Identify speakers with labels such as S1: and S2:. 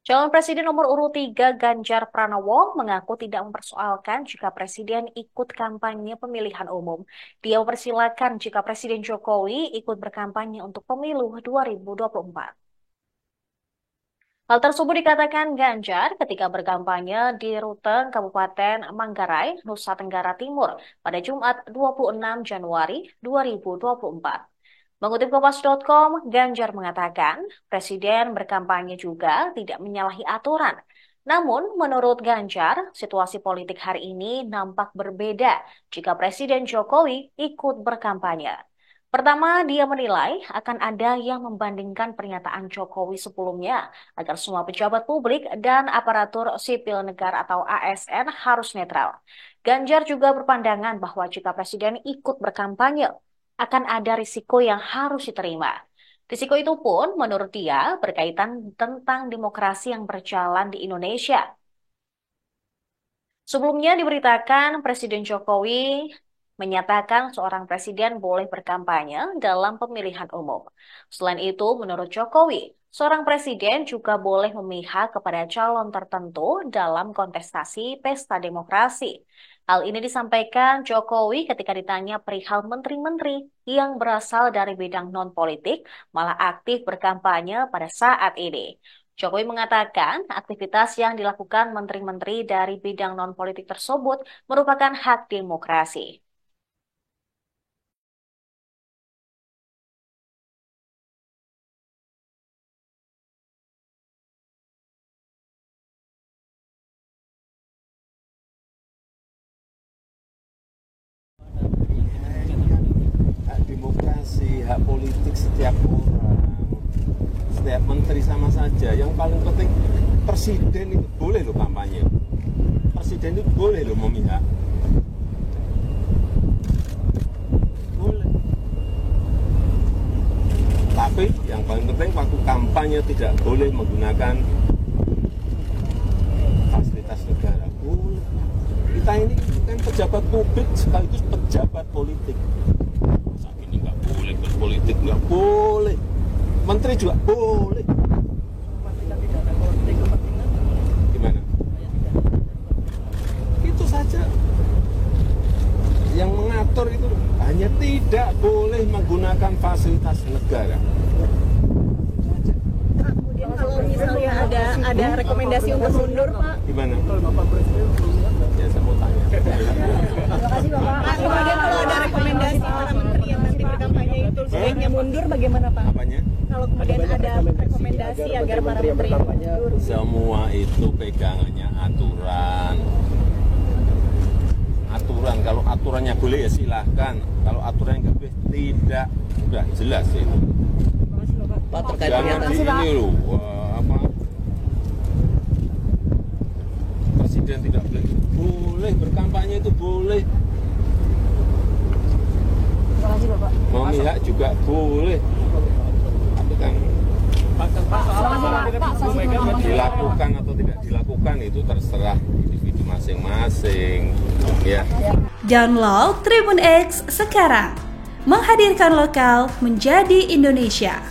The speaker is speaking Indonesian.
S1: Calon Presiden nomor urut 3 Ganjar Pranowo mengaku tidak mempersoalkan jika Presiden ikut kampanye pemilihan umum. Dia mempersilahkan jika Presiden Jokowi ikut berkampanye untuk pemilu 2024. Hal tersebut dikatakan Ganjar ketika berkampanye di Ruteng Kabupaten Manggarai, Nusa Tenggara Timur pada Jumat 26 Januari 2024. Mengutip Kompas.com, Ganjar mengatakan Presiden berkampanye juga tidak menyalahi aturan. Namun, menurut Ganjar, situasi politik hari ini nampak berbeda jika Presiden Jokowi ikut berkampanye. Pertama, dia menilai akan ada yang membandingkan pernyataan Jokowi sebelumnya agar semua pejabat publik dan aparatur sipil negara atau ASN harus netral. Ganjar juga berpandangan bahwa jika Presiden ikut berkampanye, akan ada risiko yang harus diterima. Risiko itu pun menurut dia berkaitan tentang demokrasi yang berjalan di Indonesia. Sebelumnya diberitakan Presiden Jokowi menyatakan seorang presiden boleh berkampanye dalam pemilihan umum. Selain itu, menurut Jokowi, seorang presiden juga boleh memihak kepada calon tertentu dalam kontestasi pesta demokrasi. Hal ini disampaikan Jokowi ketika ditanya perihal menteri-menteri yang berasal dari bidang non-politik malah aktif berkampanye pada saat ini. Jokowi mengatakan aktivitas yang dilakukan menteri-menteri dari bidang non-politik tersebut merupakan hak demokrasi.
S2: Hak demokrasi, hak politik setiap orang, setiap menteri sama saja. Yang paling penting presiden itu boleh loh kampanye, presiden itu boleh loh memihak, boleh. Tapi yang paling penting waktu kampanye tidak boleh menggunakan fasilitas negara. Boleh. Kita ini kan pejabat publik sekaligus pejabat politik. Saat ini nggak boleh berpolitik, nggak boleh. Menteri juga boleh. Gimana? Itu saja. Yang mengatur itu hanya tidak boleh menggunakan fasilitas negara.
S3: Kemudian kalau misalnya ada rekomendasi untuk mundur, Pak.
S2: Gimana? Ya saya mau tanya.
S3: Terima kasih, Bapak. Kemudian kalau ada rekomendasi para menteri yang nanti berkampanye itu sebaiknya mundur, bagaimana, Pak?
S2: Apanya?
S3: Kalau kemudian ada rekomendasi agar para menteri mundur.
S2: Semua itu pegangannya aturan. Aturan, kalau aturannya boleh ya silahkan. Kalau aturannya nggak boleh, tidak. Udah jelas itu.
S4: Pak, terkait
S2: Jangan
S4: pernyataan
S2: di ini loh, apa, presiden tidak boleh berkampanye itu boleh.
S3: Terima kasih, Bapak.
S2: Memihak juga boleh. Tapi kan dilakukan atau tidak dilakukan itu terserah individu masing-masing. Ya.
S5: Download Tribun X sekarang, menghadirkan lokal menjadi Indonesia.